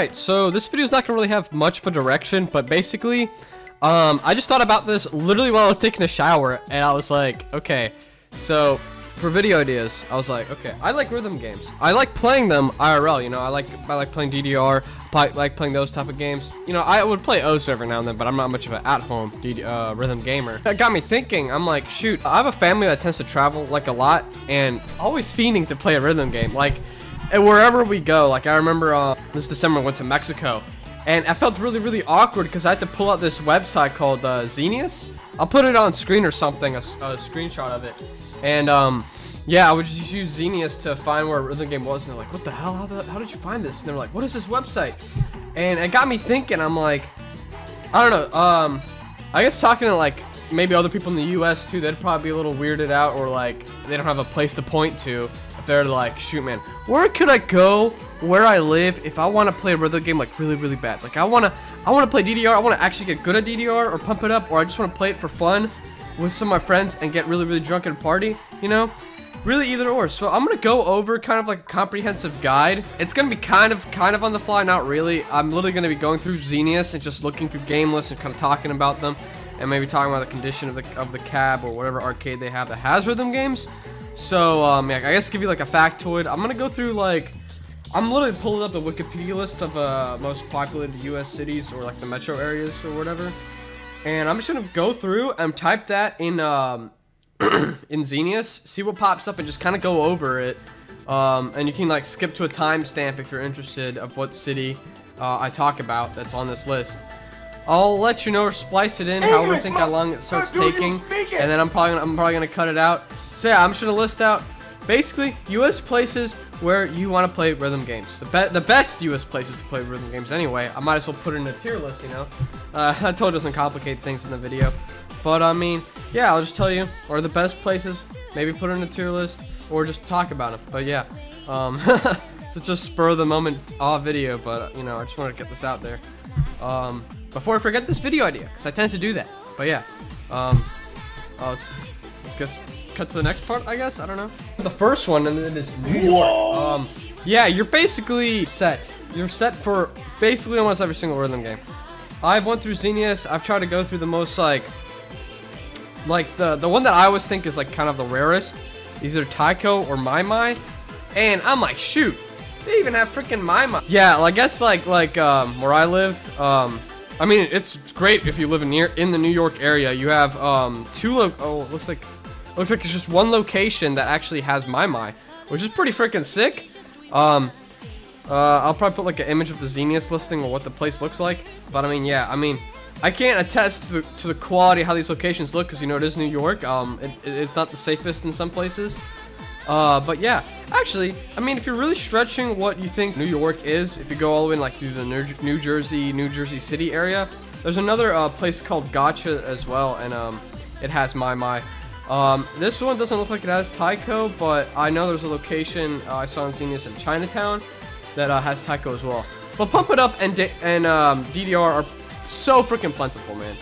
Alright, so this video is not gonna really have much of a direction, but basically, I just thought about this literally while I was taking a shower, and I was like, okay, so for video ideas, I was like, okay, I like rhythm games. I like playing them IRL, you know, I like playing DDR, like playing those type of games. You know, I would play OS every now and then, but I'm not much of an at-home rhythm gamer. That got me thinking. I'm like, shoot, I have a family that tends to travel like a lot, and always fiending to play a rhythm game. Like, wherever we go, like I remember this December I went to Mexico, and I felt really awkward because I had to pull out this website called Xenius. I'll put it on screen or something, a screenshot of it, and yeah, I would just use Xenius to find where a rhythm game was, and they're like, what the hell, how did you find this? And they're like, what is this website? And it got me thinking. I'm like, I don't know, I guess talking to like maybe other people in the US too, they'd probably be a little weirded out, or like they don't have a place to point to. They're like, shoot man, where could I go where I live if I want to play a rhythm game like really bad? Like I want to play DDR, I want to actually get good at DDR or pump it up, or I just want to play it for fun with some of my friends and get really drunk and party, you know? Really either or. So I'm going to go over kind of like a comprehensive guide. It's going to be kind of on the fly, not really. I'm literally going to be going through Xenius and just looking through game lists and kind of talking about them, and maybe talking about the condition of the cab or whatever arcade they have that has rhythm games. So, yeah, I guess give you like a factoid. I'm gonna go through like, I'm literally pulling up the Wikipedia list of most populated U.S. cities, or like the metro areas or whatever, and I'm just gonna go through and type that in in Xenius, see what pops up, and just kind of go over it. And you can like skip to a timestamp if you're interested of what city I talk about that's on this list. I'll let you know or splice it in however how long it starts taking, and then I'm probably gonna cut it out. So yeah, I'm just gonna list out basically U.S. places where you want to play rhythm games. The best U.S. places to play rhythm games anyway. I might as well put it in a tier list, you know. I told you it doesn't complicate things in the video, but I mean, yeah, I'll just tell you, or the best places. Maybe put it in a tier list, or just talk about them. But yeah, it's just spur of the moment video, but you know, I just wanted to get this out there. Before I forget this video idea, because I tend to do that. But yeah, let's just cut to the next part, I guess. I don't know. The first one, and it is New York. Yeah, you're basically set. You're set for basically almost every single rhythm game. I've went through Xenius. I've tried to go through the most like the one that I always think is like kind of the rarest, either Taiko or My. And I'm like, shoot, they even have freaking My. Yeah, well, I guess like where I live, I mean, it's great if you live in the New York area. You have it looks like it's just one location that actually has My, which is pretty freaking sick. I'll probably put like an image of the Xenius listing or what the place looks like. But I mean, yeah, I mean, I can't attest to the quality of how these locations look, because you know it is New York. It's not the safest in some places. But yeah, actually, I mean, if you're really stretching what you think New York is, if you go all the way like to the New Jersey City area, there's another place called Gotcha as well, and it has My. This one doesn't look like it has Taiko, but I know there's a location I saw in Xenius in Chinatown that has Taiko as well. But Pump It Up and DDR are so freaking plentiful, man.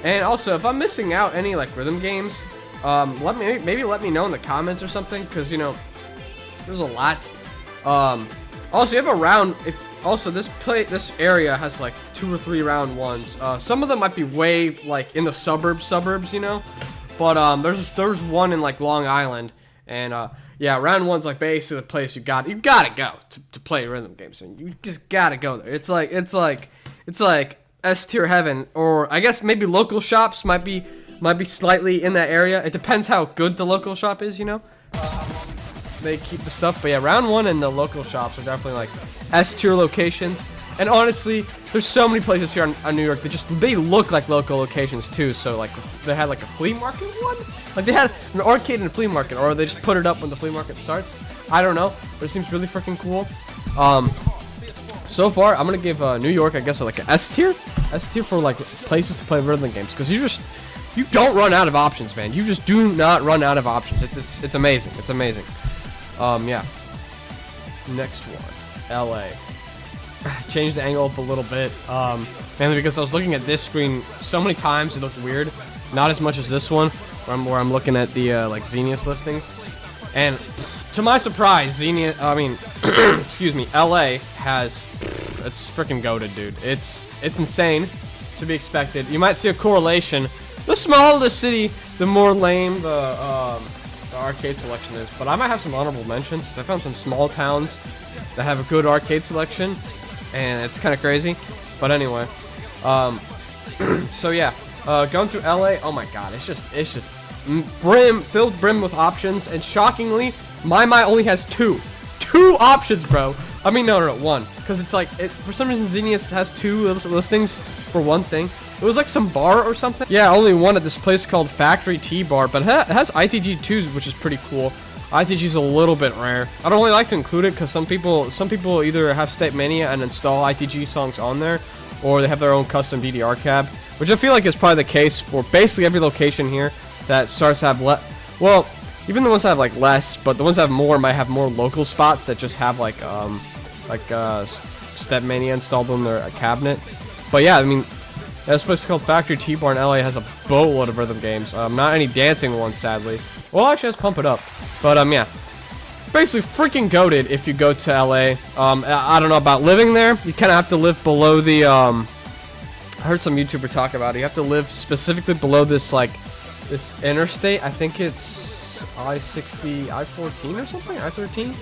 And also, if I'm missing out any like rhythm games, maybe let me know in the comments or something, because you know there's a lot. Also, you have a round. Also this area has like 2 or 3 round ones. Some of them might be way like in the suburbs, you know. But there's one in like Long Island, and yeah, round one's like basically the place you gotta go to play rhythm games. I mean, you just gotta go there. It's like S tier heaven, or I guess maybe local shops might be slightly in that area. It depends how good the local shop is, you know. They keep the stuff, but yeah, round one and the local shops are definitely like S tier locations. And honestly, there's so many places here in New York that they look like local locations too. So like they had like a flea market one, like they had an arcade and a flea market, or they just put it up when the flea market starts. I don't know, but it seems really freaking cool. So far, I'm gonna give New York, I guess, like an S tier for like places to play rhythm games, because you don't run out of options, man. You just do not run out of options. It's amazing. It's amazing. Yeah. Next one, LA. Change the angle up a little bit, mainly because I was looking at this screen so many times it looked weird. Not as much as this one, where I'm looking at the like Xenius listings. And to my surprise, excuse me, LA has It's freaking goated, dude. It's insane, to be expected. You might see a correlation. The smaller the city, the more lame the arcade selection is. But I might have some honorable mentions, because I found some small towns that have a good arcade selection, and it's kind of crazy. But anyway, so yeah, going through LA. Oh my God, it's just filled brim with options, and shockingly, my only has two options, bro. I mean, no, one, because it's like for some reason Xenius has two listings for one thing. It was like some bar or something. Yeah, only one at this place called Factory Tea Bar, but it has ITG2s, which is pretty cool. ITG's a little bit rare. I don't really like to include it because some people either have State Mania and install ITG songs on there, or they have their own custom DDR cab, which I feel like is probably the case for basically every location here that starts to have well, even the ones that have like less, but the ones that have more might have more local spots that just have like Step Mania installed on their cabinet. But yeah, I mean, this place called Factory Tea Bar in LA has a boatload of rhythm games. Not any dancing ones, sadly. Well, actually, let's pump it up. But yeah, basically freaking goated if you go to LA. I don't know about living there. You kind of have to live below the. I heard some YouTuber talk about it. You have to live specifically below this this interstate. I think it's I-60, I-14 or something, I-13.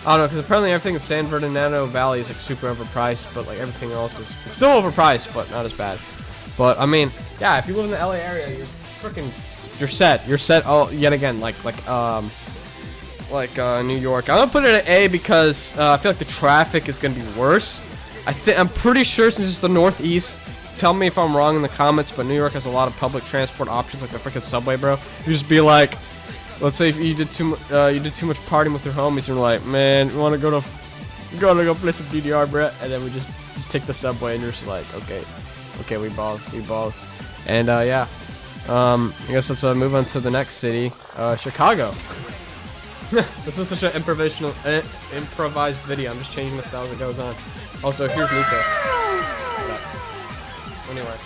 I don't know, because apparently everything in San Fernando Valley is like super overpriced, but like everything else is still overpriced, but not as bad. But I mean, yeah, if you live in the LA area, you're set. You're set. Oh, yet again, like New York. I'm gonna put it at A because I feel like the traffic is gonna be worse. I'm pretty sure since it's the Northeast. Tell me if I'm wrong in the comments, but New York has a lot of public transport options, like the freaking subway, bro. You just be like, let's say if you did too much partying with your homies, and you're like, man, you wanna go play some DDR, bro, and then we just take the subway, and you're just like, okay, we balled, and yeah, I guess let's move on to the next city, Chicago. This is such an improvised video. I'm just changing the style as it goes on. Also, here's Nico. Anyway,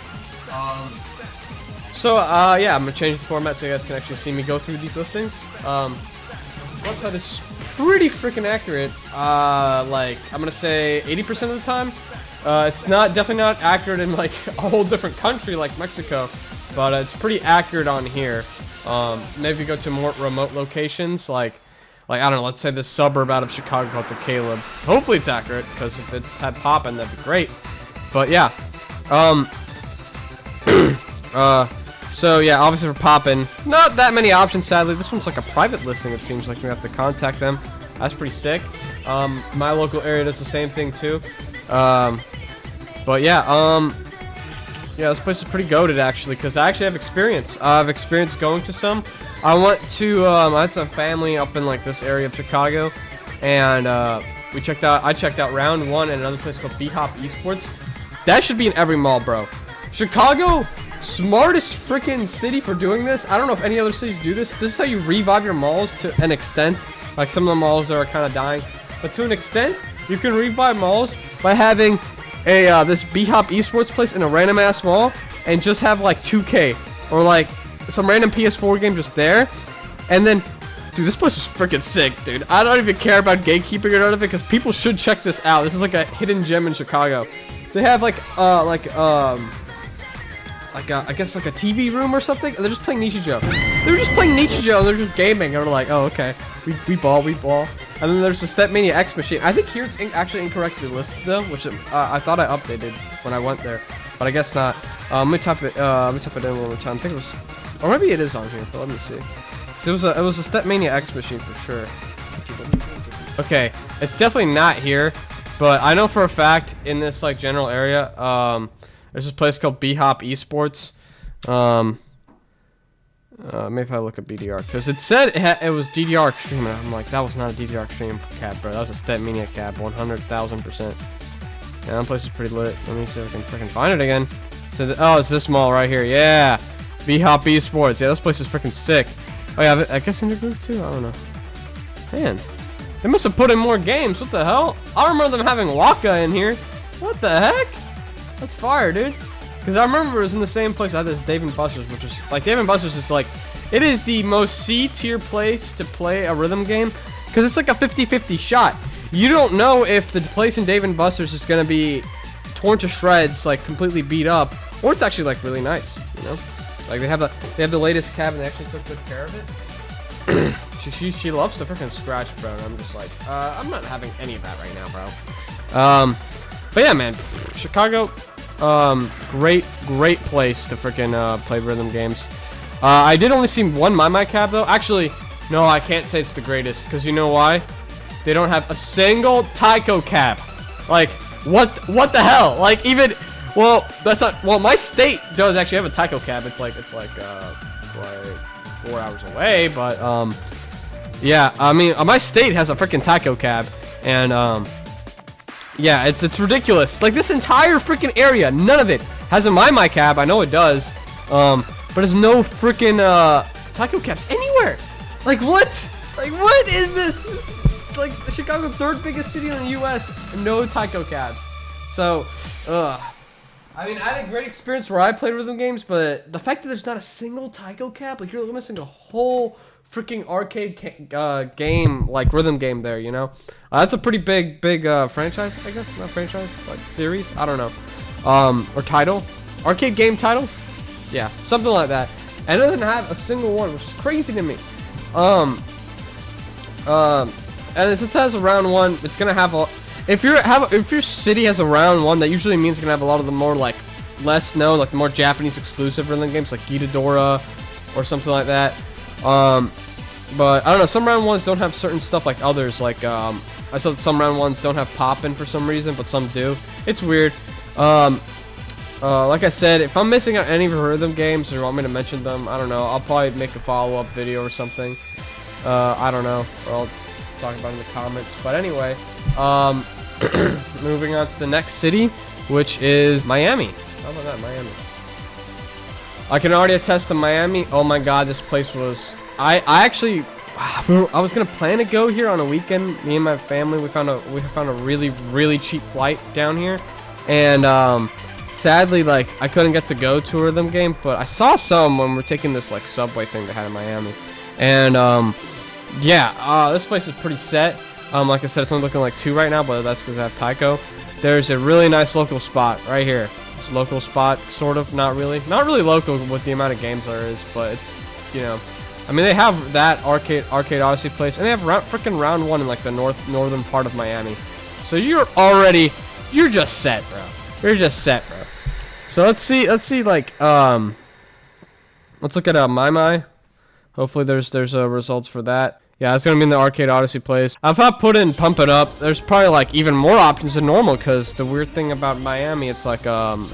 so yeah, I'm gonna change the format so you guys can actually see me go through these listings. This website is pretty freaking accurate. Like I'm gonna say 80% of the time. It's definitely not accurate in like a whole different country like Mexico, but it's pretty accurate on here. Maybe if you go to more remote locations, like I don't know, let's say this suburb out of Chicago called Caleb. Hopefully it's accurate, because if it's had poppin', that'd be great. But yeah, so yeah, obviously for poppin', not that many options, sadly. This one's like a private listing, it seems like we have to contact them. That's pretty sick. My local area does the same thing too. But yeah, yeah, this place is pretty goated actually, because I actually have experience. I've experience going to some. I went to, I had some family up in like this area of Chicago, and I checked out Round 1 at another place called WOAHHH Esports. That should be in every mall, bro. Chicago, smartest freaking city for doing this. I don't know if any other cities do this. This is how you revive your malls to an extent. Like some of the malls that are kind of dying, but to an extent, you can revive malls by having a this WOAHHH Esports place in a random ass mall, and just have like 2K or like some random PS4 game just there. And then, dude, this place was freaking sick, dude. I don't even care about gatekeeping or none of it, because people should check this out. This is like a hidden gem in Chicago. They have I guess like a TV room or something. And they're just playing Nichijou. They were just playing Nichijou, and they're just gaming. And we're like, oh, okay, we ball. And then there's the Step Mania X machine. I think here it's actually incorrectly listed though, which I thought I updated when I went there, but I guess not. Let me type it in one more time. I think it was, or maybe it is on here, but let me see. So it was a Step Mania X machine for sure. Okay, it's definitely not here, but I know for a fact in this like general area, there's this place called WOAHHH Esports. Maybe if I look at BDR, because it said it was DDR Extreme, and I'm like, that was not a DDR Extreme cab, bro. That was a Step Mania cab, 100,000%. Yeah, that place is pretty lit. Let me see if I can freaking find it again. So, oh, it's this mall right here. Yeah, WOAHHH Esports. Yeah, this place is freaking sick. Oh yeah, I guess Intergroove too. I don't know. Man, they must have put in more games. What the hell? I remember them having Waka in here. What the heck? That's fire, dude. Because I remember it was in the same place I had this Dave & Buster's, which is like, Dave & Buster's is like, it is the most C-tier place to play a rhythm game, because it's like a 50-50 shot. you don't know if the place in Dave and Buster's is gonna be torn to shreds, like completely beat up, or it's actually like really nice, you know? Like they have the latest cab and they actually took good care of it. she loves to freaking scratch, bro. And I'm just like, I'm not having any of that right now, bro. But yeah, man, Chicago, great place to freaking play rhythm games. I did only see one My cab though. Actually, no, I can't say it's the greatest, because you know why? They don't have a single Tyco cab. Like, what the hell? Like, even, well, that's not, well, my state does actually have a Tyco cab. It's like 4 hours away, but, yeah, I mean, my state has a freaking Tyco cab, and, yeah, it's ridiculous. Like, this entire freaking area, none of it has a My cab. I know it does, but there's no freaking, Tyco cabs anywhere. Like, what? Like, what is this? This is like the Chicago, third biggest city in the U.S. and no Tyco cabs. So, I mean, I had a great experience where I played rhythm games, but the fact that there's not a single Tyco cab, like, you're missing a whole freaking arcade game, like, rhythm game there, you know? That's a pretty big franchise, I guess. Not franchise, like, series? I don't know. Or title? Arcade game title? Yeah, something like that. And it doesn't have a single one, which is crazy to me. And since it has a round one, it's gonna have a. If your city has a round one, that usually means it's gonna have a lot of the more like less known, like the more Japanese exclusive rhythm games, like Gitadora or something like that. But I don't know. Some round ones don't have certain stuff like others. Like I saw that some round ones don't have poppin' for some reason, but some do. It's weird. Like I said, if I'm missing out any of your rhythm games or you want me to mention them, I don't know. I'll probably make a follow-up video or something. I don't know. Or I'll talk about it in the comments. But anyway, moving on to the next city, which is Miami. How about that, Miami? I can already attest to Miami. Oh my God, this place was. I was gonna plan to go here on a weekend. Me and my family, we found a really cheap flight down here, and sadly, like, I couldn't get to go to a rhythm game, but I saw some when we're taking this like subway thing they had in Miami, and yeah, this place is pretty set. Like I said, it's only looking like 2 right now, but that's because I have Tyco. There's a really nice local spot right here. It's a local spot, sort of, not really local with the amount of games there is, but it's, you know, I mean, they have that Arcade Odyssey place, and they have freaking round one in like the northern part of Miami. So you're just set, bro. You're just set, bro. So let's see, like, let's look at My. Hopefully there's results for that. Yeah, it's gonna be in the Arcade Odyssey place. If I put in Pump It Up, there's probably like even more options than normal, because the weird thing about Miami, it's like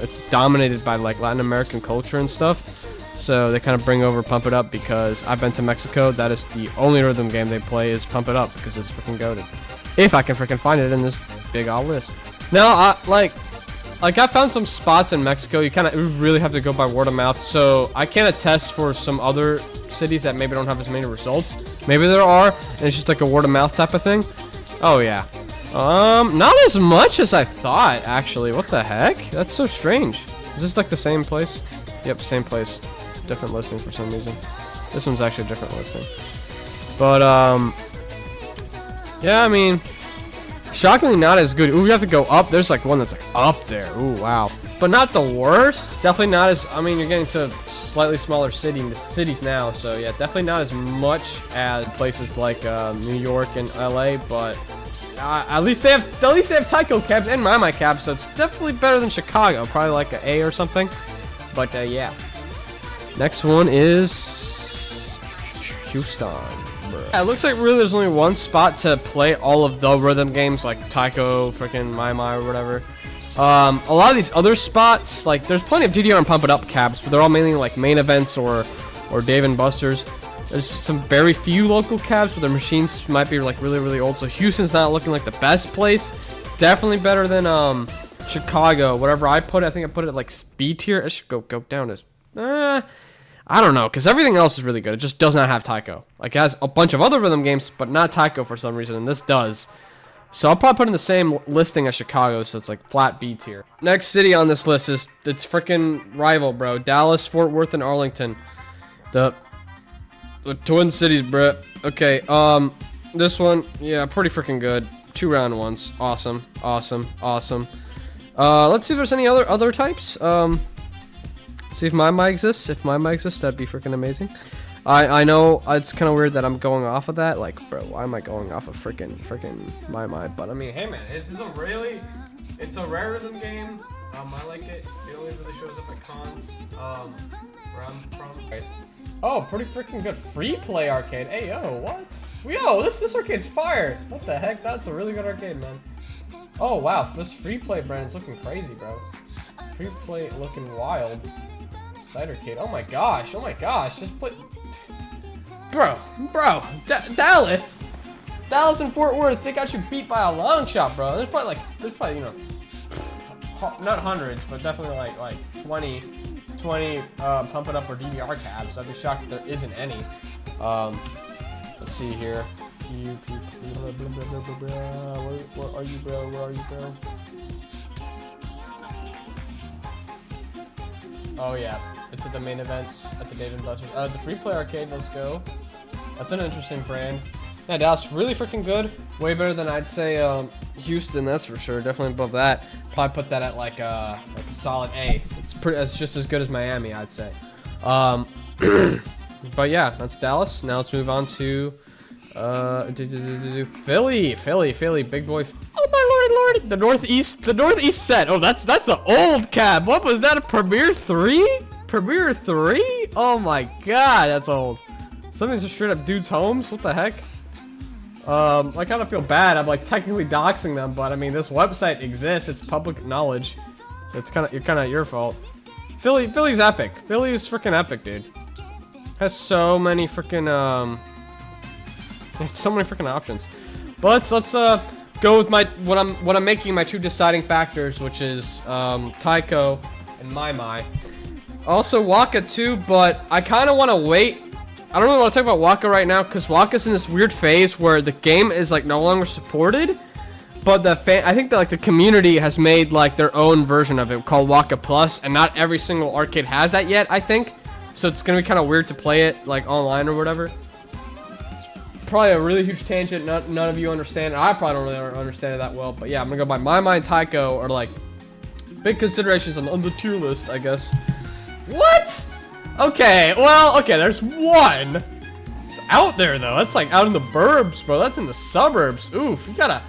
it's dominated by like Latin American culture and stuff. So they kind of bring over Pump It Up, because I've been to Mexico. That is the only rhythm game they play is Pump It Up, because it's freaking goated. If I can freaking find it in this big old list. Now, like I found some spots in Mexico. You really have to go by word of mouth. So I can't attest for some other cities that maybe don't have as many results. Maybe there are, and it's just like a word of mouth type of thing. Oh yeah. Not as much as I thought, actually. What the heck? That's so strange. Is this like the same place? Yep, same place. Different listing for some reason. This one's actually a different listing. But yeah, I mean, shockingly not as good. Ooh, we have to go up. There's like one that's like up there. Ooh, wow. But not the worst. Definitely not as, I mean, you're getting to slightly smaller cities now, so yeah, definitely not as much as places like New York and LA, but at least they have Tyco cabs and My cabs, so it's definitely better than Chicago. Probably like an A or something. But yeah. Next one is Houston. Yeah, it looks like really there's only one spot to play all of the rhythm games, like Tyco, freaking My or whatever. A lot of these other spots, like there's plenty of DDR and Pump It Up cabs, but they're all mainly like main events or Dave and Buster's. There's some very few local cabs, but their machines might be like really old. So Houston's not looking like the best place. Definitely better than Chicago. Whatever I put it, I think I put it at like B tier. It should go down to I don't know, because everything else is really good. It just does not have Tyco. Like, it has a bunch of other rhythm games, but not Tyco for some reason, and this does. So I'll probably put in the same listing as Chicago, so it's like flat B tier. Next city on this list is, it's freaking rival, bro. Dallas, Fort Worth, and Arlington. The Twin Cities, bro. Okay, this one, yeah, pretty freaking good. 2 round ones. Awesome, awesome, awesome. Let's see if there's any other types. See if my mic exists. If my mic exists, that'd be freaking amazing. I know it's kind of weird that I'm going off of that. Like, bro, why am I going off of freaking my mic? But I mean, hey man, it's a rare rhythm game. I like it. It only really shows up at cons. Where I'm from. Right. Oh, pretty freaking good free play arcade. Hey yo, what? Yo, this arcade's fire. What the heck? That's a really good arcade, man. Oh wow, this free play brand's looking crazy, bro. Free play looking wild. Side arcade. Oh my gosh. Just put. Bro, Dallas and Fort Worth, they got you beat by a long shot, bro. There's probably you know, not hundreds, but definitely like 20 pump it up or DVR tabs. I'd be shocked if there isn't any. Let's see here. Where are you, bro? Oh yeah, it's at the main events at the Dave & Buster's. The free play arcade, let's go. That's an interesting brand. Yeah, Dallas, really freaking good. Way better than I'd say Houston, that's for sure. Definitely above that. Probably put that at like a solid A. It's just as good as Miami, I'd say. But yeah, that's Dallas. Now let's move on to Philly, big boy. Oh my lordy, the northeast set. Oh, that's an old cab. What was that? A Premier 3? Premier 3? Oh my god, that's old. Something's just straight up dudes' homes. What the heck? I kind of feel bad. I'm like technically doxing them, but I mean this website exists. It's public knowledge, so it's kind of your fault. Philly's epic. Philly is freaking epic, dude. Has so many freaking so many freaking options. But let's go with what I'm making my 2 deciding factors, which is Taiko and My. Also WOAHHH too, but I kind of want to wait. I don't really want to talk about WOAHHH right now because WOAHHH's in this weird phase where the game is like no longer supported, but I think that like the community has made like their own version of it called WOAHHH Plus, and not every single arcade has that yet, I think. So it's gonna be kind of weird to play it like online or whatever. Probably a really huge tangent. None of you understand it. I probably don't really understand it that well. But yeah, I'm gonna go by My and Taiko are like big considerations on the tier list, I guess. What? Okay, well, okay, there's one. It's out there though. That's like out in the burbs, bro. That's in the suburbs. Oof, you gotta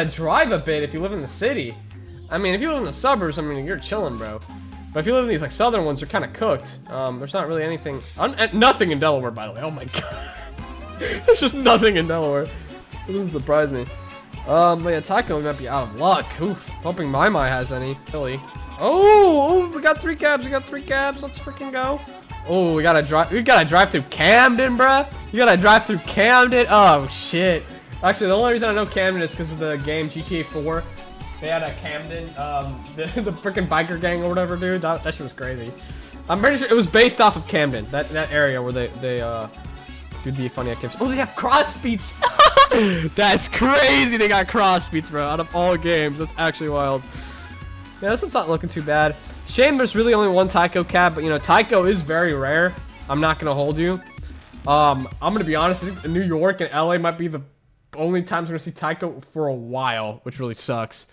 drive a bit if you live in the city. I mean, if you live in the suburbs, I mean, you're chilling, bro. But if you live in these like southern ones, they're kind of cooked. There's not really anything, nothing in Delaware, by the way. Oh my god. There's just nothing in Delaware. It doesn't surprise me. But yeah, Taiko might be out of luck. Oof. Hoping My has any. Philly. Oh, we got 3 cabs. Let's freaking go. Oh, we gotta drive through Camden, bruh. You gotta drive through Camden. Oh shit. Actually, the only reason I know Camden is because of the game GTA 4. They had a Camden, the freaking biker gang or whatever, dude. That shit was crazy. I'm pretty sure it was based off of Camden. That area where they do the funny activities. Oh, they have cross speeds. That's crazy. They got cross speeds, bro. Out of all games, that's actually wild. Yeah, this one's not looking too bad. Shame there's really only one Taiko cab, but you know, Taiko is very rare. I'm not gonna hold you. I'm gonna be honest. I think New York and LA might be the only times we're gonna see Taiko for a while, which really sucks.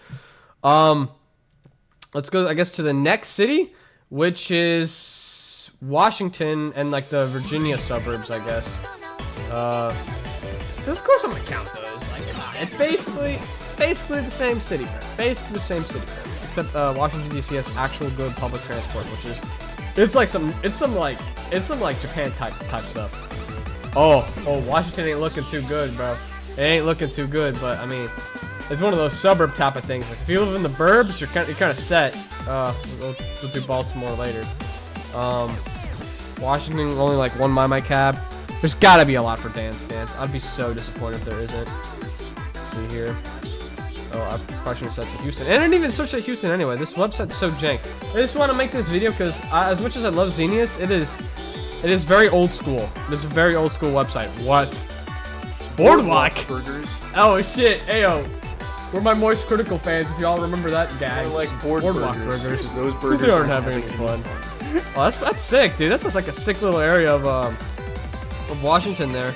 Let's go, I guess, to the next city, which is Washington and like the Virginia suburbs, I guess. Of course I'm gonna count those. Like, come on, it's basically the same city, bro. Basically the same city, bro. Except Washington D.C. has actual good public transport, which is it's some like Japan type stuff. Oh, Washington ain't looking too good, bro. It ain't looking too good, but I mean, it's one of those suburb type of things. Like if you live in the burbs, you're kind of set. We'll do Baltimore later. Washington only like one My cab. There's gotta be a lot for Dance. I'd be so disappointed if there isn't. Let's see here. Oh, I probably should have set to Houston. And I didn't even search at Houston anyway. This website's so jank. I just want to make this video because as much as I love Xenius, it is very old school. It is a very old school website. What? Boardwalk Burgers. Oh shit. Ayo. We're my Moist Critical fans if y'all remember that gag. Like Boardwalk Burgers. Those burgers they aren't having any fun. Oh, that's sick, dude. That's just like a sick little area of Washington there.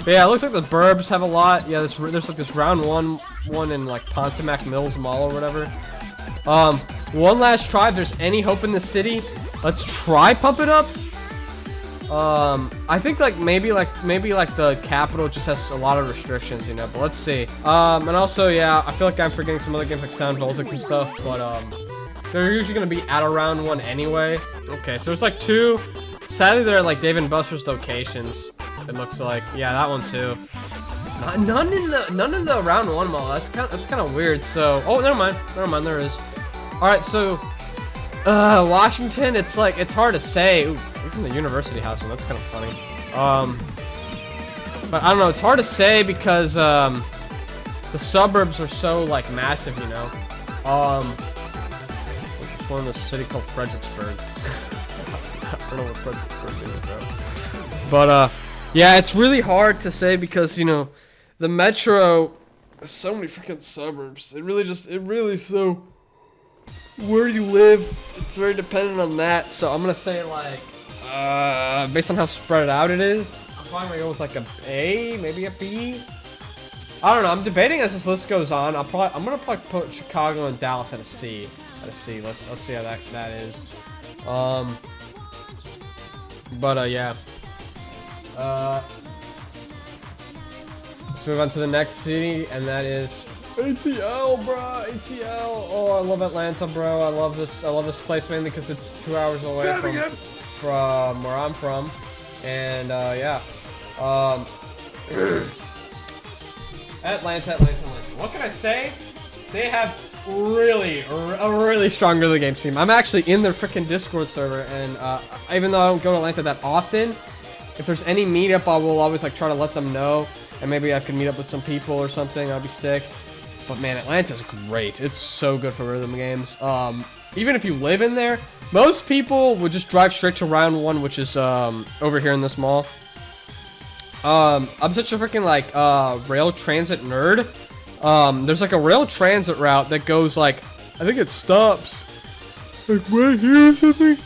But yeah, it looks like the burbs have a lot. Yeah, there's like this round one in like Pontomac Mills Mall or whatever. One last try. If there's any hope in the city, let's try pump it up. I think like maybe the capital just has a lot of restrictions, you know, but let's see. And also, yeah, I feel like I'm forgetting some other games like Sound Voltic and stuff, but they're usually gonna be at around one anyway. Okay, so there's like two. Sadly, they're like Dave and Buster's locations. It looks like, yeah, that one too. None in the round one mall. That's kind of weird. So, oh, never mind, there is. All right, so Washington, it's hard to say. Ooh, even the University House one, that's kind of funny. But I don't know, it's hard to say because the suburbs are so like massive, you know. There's one in this city called Fredericksburg. I don't know what Fredericksburg is, bro. But yeah, it's really hard to say because, you know, the metro has so many freaking suburbs. It really so where you live, it's very dependent on that. So I'm gonna say like based on how spread out it is, I'm probably gonna go with like a A, maybe a B. I don't know. I'm debating as this list goes on. I'm gonna probably put Chicago and Dallas at a C. Let's see how that is. But yeah. Let's move on to the next city, and that is ATL, bro. ATL. Oh, I love Atlanta, bro. I love this place mainly because it's 2 hours away from where I'm from, and yeah. Atlanta. What can I say? They have a really strong rhythm games team. I'm actually in their freaking Discord server, and even though I don't go to Atlanta that often, if there's any meetup, I will always like try to let them know, and maybe I could meet up with some people or something. I'd be sick. But man, Atlanta's great. It's so good for rhythm games. Even if you live in there, most people would just drive straight to round one, which is over here in this mall. I'm such a freaking like rail transit nerd. There's like a rail transit route that goes like, I think it stops like right here or something.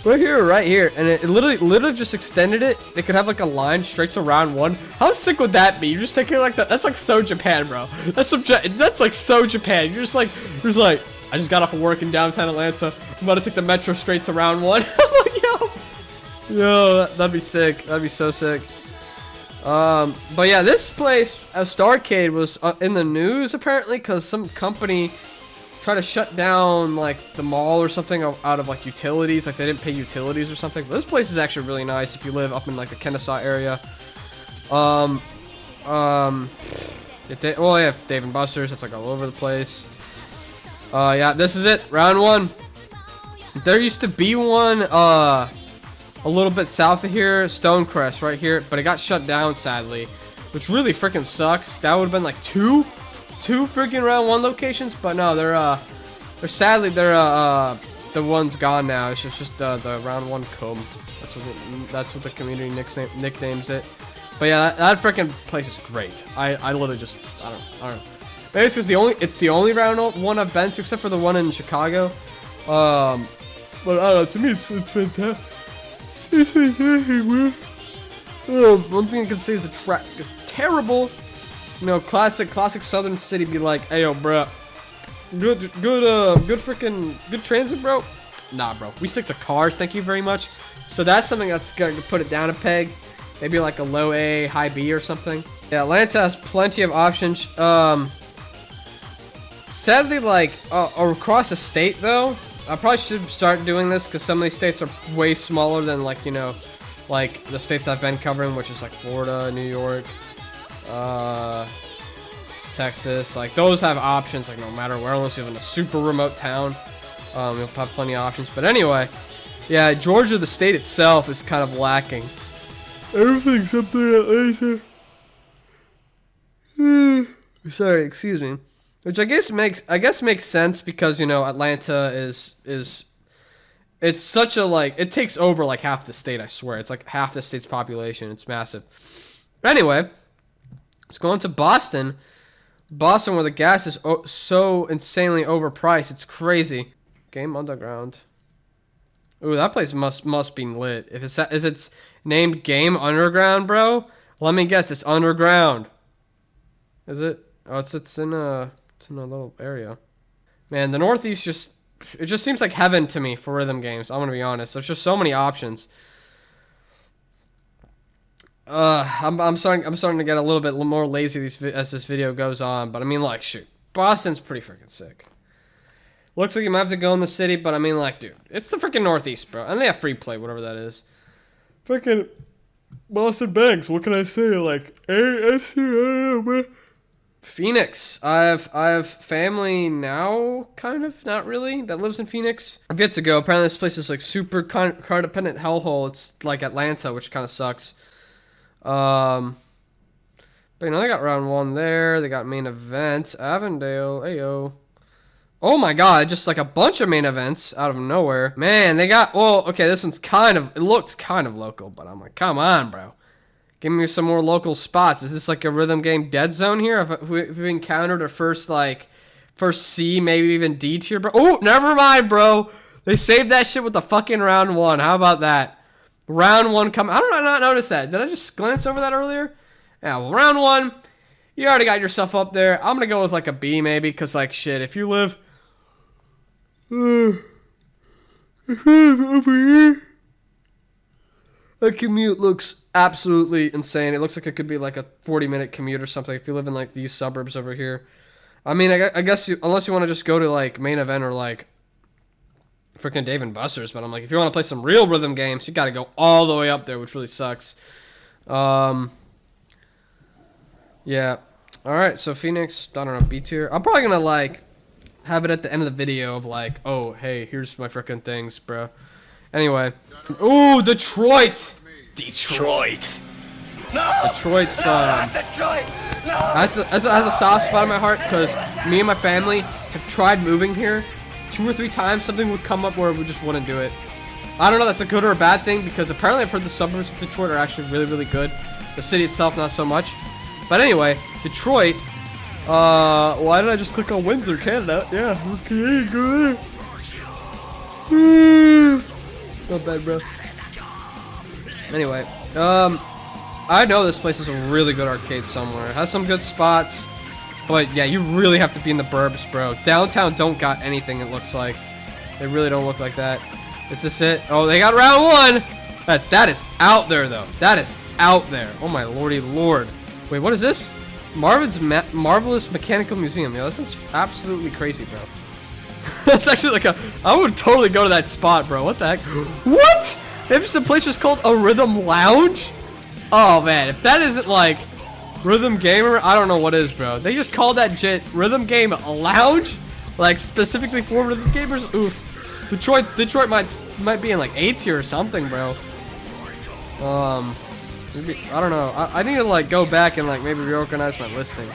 Right here, and it literally just extended it. They could have like a line straight to round one. How sick would that be? You're just taking like that. That's like so Japan, bro. That's like so Japan. You're just like, I just got off of work in downtown Atlanta. I'm about to take the metro straight to round one. I was like, yo, that'd be sick. That'd be so sick. But yeah, this place, Starcade, was in the news apparently because some company try to shut down like the mall or something out of like utilities, like they didn't pay utilities or something. But this place is actually really nice if you live up in like the Kennesaw area. Well, yeah, Dave and Buster's, that's like all over the place. Yeah, this is it, round one. There used to be one a little bit south of here, Stonecrest right here, but it got shut down sadly, which really freaking sucks. That would have been like two freaking round one locations, but no, they're sadly the one's gone now. It's just the round one cum. That's what the community nicknames it. But yeah, that freaking place is great. I literally just I don't know. Maybe it's because it's the only round one I've been to except for the one in Chicago. But I don't know. To me, it's fantastic. It's fantastic, man. One thing I can say is the track is terrible. You know, classic southern city be like, hey yo, bro, good transit, bro. Nah, bro, we stick to cars, thank you very much. So that's something that's gonna put it down a peg, maybe like a low A, high B or something. Yeah, Atlanta has plenty of options. Sadly, like across the state though, I probably should start doing this because some of these states are way smaller than like, you know, like the states I've been covering, which is like Florida, New York. Texas, like those have options like no matter where, unless you live in a super remote town. You'll have plenty of options, but anyway, yeah, Georgia, the state itself, is kind of lacking. Everything's up there in Atlanta. Sorry, excuse me. Which I guess makes sense because, you know, Atlanta is it's such a like, it takes over like half the state, I swear. It's like half the state's population. It's massive. Anyway, let's go on to Boston. Boston, where the gas is so insanely overpriced. It's crazy. Game Underground. Ooh, that place must be lit. If it's named Game Underground, bro. Let me guess, it's underground. Is it? Oh, it's in a little area. Man, the Northeast it just seems like heaven to me for rhythm games. I'm gonna be honest. There's just so many options. I'm starting to get a little bit more lazy as this video goes on. But I mean, like, shoot, Boston's pretty freaking sick. Looks like you might have to go in the city, but I mean, like, dude, it's the freaking Northeast, bro, and they have free play, whatever that is. Freaking Boston Banks. What can I say? Like, Phoenix. I have family now, kind of, not really, that lives in Phoenix. I've yet to go. Apparently, this place is like super car-dependent hellhole. It's like Atlanta, which kind of sucks. But you know, they got round 1 there. They got main events. Avondale, ayo. Oh my god, just like a bunch of main events out of nowhere. Man, they got, well, okay, this one's it looks kind of local, but I'm like, come on, bro. Give me some more local spots. Is this like a rhythm game dead zone here? Have we encountered a first C, maybe even D tier, bro? Oh, never mind, bro. They saved that shit with the fucking round 1. How about that? Round 1 come. How did I not notice that? Did I just glance over that earlier? Yeah, well, round 1, you already got yourself up there. I'm going to go with like a B maybe, because like shit, if you live over here, that commute looks absolutely insane. It looks like it could be like a 40-minute commute or something if you live in like these suburbs over here. I mean, I guess unless you want to just go to like main event or like freaking Dave and Buster's, but I'm like, if you want to play some real rhythm games, you got to go all the way up there, which really sucks. Yeah. All right, so Phoenix, I don't know, B tier. I'm probably gonna like have it at the end of the video of like, oh, hey, here's my freaking things, bro. Anyway, ooh, Detroit. Detroit's has a soft spot in my heart because me and my family have tried moving here 2 or 3 times. Something would come up where we just wouldn't do it. I don't know if that's a good or a bad thing, because apparently I've heard the suburbs of Detroit are actually really, really good. The city itself, not so much. But anyway, Detroit. Why did I just click on Windsor, Canada? Yeah, okay, good. Not bad, bro. Anyway, I know this place is a really good arcade somewhere. It has some good spots, but yeah, you really have to be in the burbs, bro. Downtown don't got anything, it looks like. They really don't look like that. Is this it? Oh, they got round 1! That is out there, though. That is out there. Oh, my lordy lord. Wait, what is this? Marvin's Marvelous Mechanical Museum. Yeah, this is absolutely crazy, bro. That's actually like I would totally go to that spot, bro. What the heck? What? They have just a place just called a Rhythm Lounge? Oh, man. If that isn't, like, Rhythm Gamer, I don't know what is, bro. They just called that shit Rhythm Game Lounge? Like, specifically for rhythm gamers? Oof. Detroit might be in, like, A tier or something, bro. Maybe, I don't know. I need to, like, go back and, like, maybe reorganize my listing.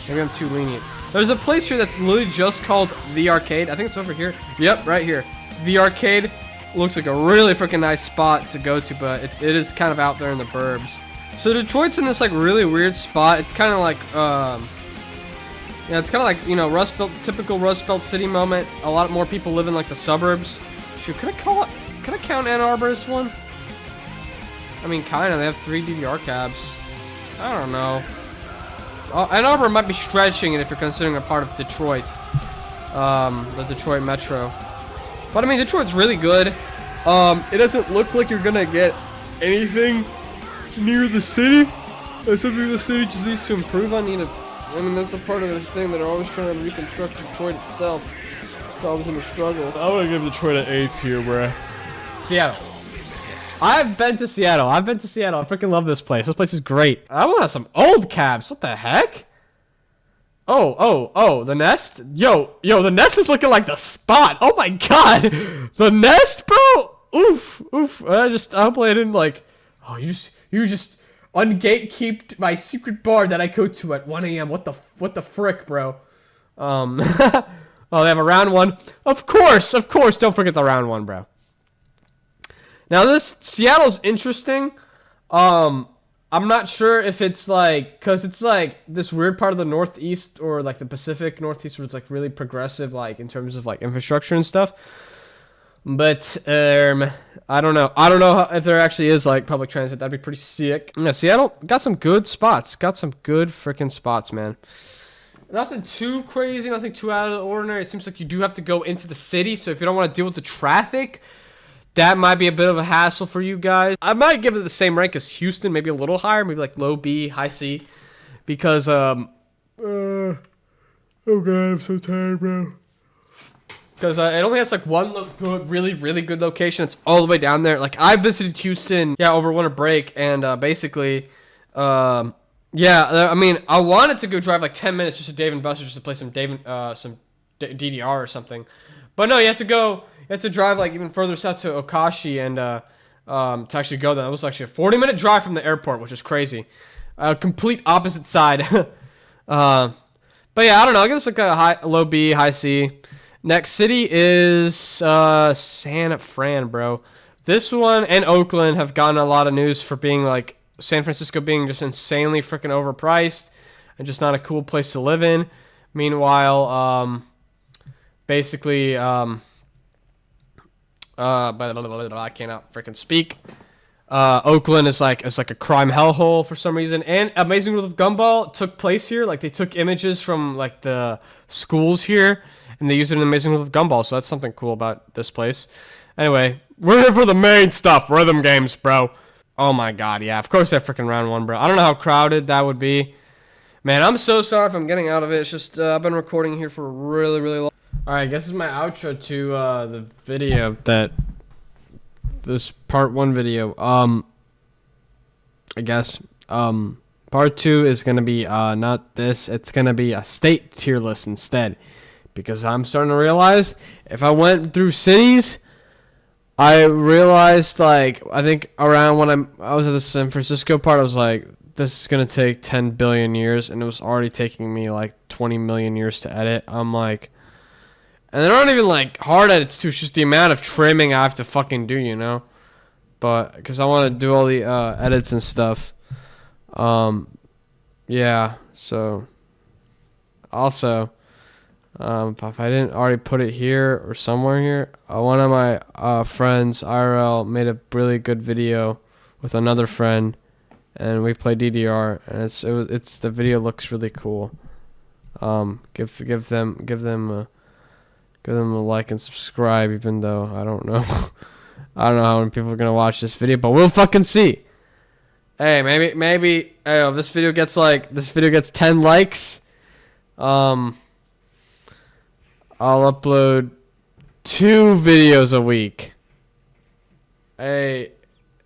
Maybe I'm too lenient. There's a place here that's literally just called The Arcade. I think it's over here. Yep, right here. The Arcade looks like a really freaking nice spot to go to, but it is kind of out there in the burbs. So Detroit's in this, like, really weird spot. It's kind of like, yeah, it's kind of like, you know, typical Rust Belt city moment. A lot more people live in, like, the suburbs. Shoot, could I count Ann Arbor as one? I mean, kind of. They have 3 DVR cabs. I don't know. Ann Arbor might be stretching it if you're considering a part of Detroit. The Detroit Metro. But, I mean, Detroit's really good. It doesn't look like you're gonna get anything near the city. It's something the city just needs to improve on. I mean, that's a part of the thing that they're always trying to reconstruct Detroit itself. It's always in a struggle. I would give Detroit an A tier, bruh. Seattle. I've been to Seattle. I freaking love this place. This place is great. I want some old cabs. What the heck? Oh, the Nest? Yo, the Nest is looking like the spot. Oh my god. The Nest, bro? Oof. I hopefully I didn't like, oh, you just ungatekeeped my secret bar that I go to at 1 a.m. What the frick, bro? Oh, they have a round 1. Of course, don't forget the round 1, bro. Now this Seattle's interesting. I'm not sure if it's like, cause it's like this weird part of the Northeast or like the Pacific Northeast where it's like really progressive, like in terms of like infrastructure and stuff. But I don't know. I don't know if there actually is like public transit. That'd be pretty sick. Yeah, Seattle got some good spots. Got some good freaking spots, man. Nothing too crazy, nothing too out of the ordinary. It seems like you do have to go into the city, so if you don't want to deal with the traffic, that might be a bit of a hassle for you guys. I might give it the same rank as Houston, maybe a little higher, maybe like low B, high C, because oh god, I'm so tired, bro. Because it only has like one really good location. It's all the way down there. Like I visited Houston, yeah, over winter break, and basically, yeah, I mean, I wanted to go drive like 10 minutes just to Dave and Buster's just to play some DDR or something. But no, you have to drive like even further south to Okashi and to actually go there. It was actually a 40-minute drive from the airport, which is crazy. Complete opposite side. But yeah, I don't know. I'll give us like a low B, high C. Next city is San Fran, bro. This one and Oakland have gotten a lot of news for being like San Francisco being just insanely freaking overpriced and just not a cool place to live in. Meanwhile, basically, I cannot freaking speak. Oakland is like a crime hellhole for some reason. And Amazing World of Gumball took place here. Like they took images from like the schools here and they used it in Amazing World of Gumball. So that's something cool about this place. Anyway, we're here for the main stuff, rhythm games, bro. Oh my god, yeah, of course that freaking round one, bro. I don't know how crowded that would be. Man, I'm so sorry if I'm getting out of it. It's just I've been recording here for really long. Alright, I guess this is my outro to the video this part 1 video. I guess part 2 is gonna be not this, it's gonna be a state tier list instead. Because I'm starting to realize if I went through cities, I realized, like, I think around when I was at the San Francisco part, I was like, this is going to take 10 billion years, and it was already taking me, like, 20 million years to edit. I'm like, and they're not even, like, hard edits, too. It's just the amount of trimming I have to fucking do, you know? But, because I want to do all the edits and stuff. Yeah, so, also... if I didn't already put it here or somewhere here, one of my friends, IRL, made a really good video with another friend, and we play DDR, and it's the video looks really cool. Give them a like and subscribe, even though I don't know I don't know how many people are gonna watch this video, but we'll fucking see. Hey, maybe hey, if this video gets 10 likes, I'll upload 2 videos a week. Hey,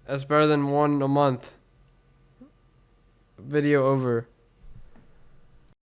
that's better than 1 a month. Video over.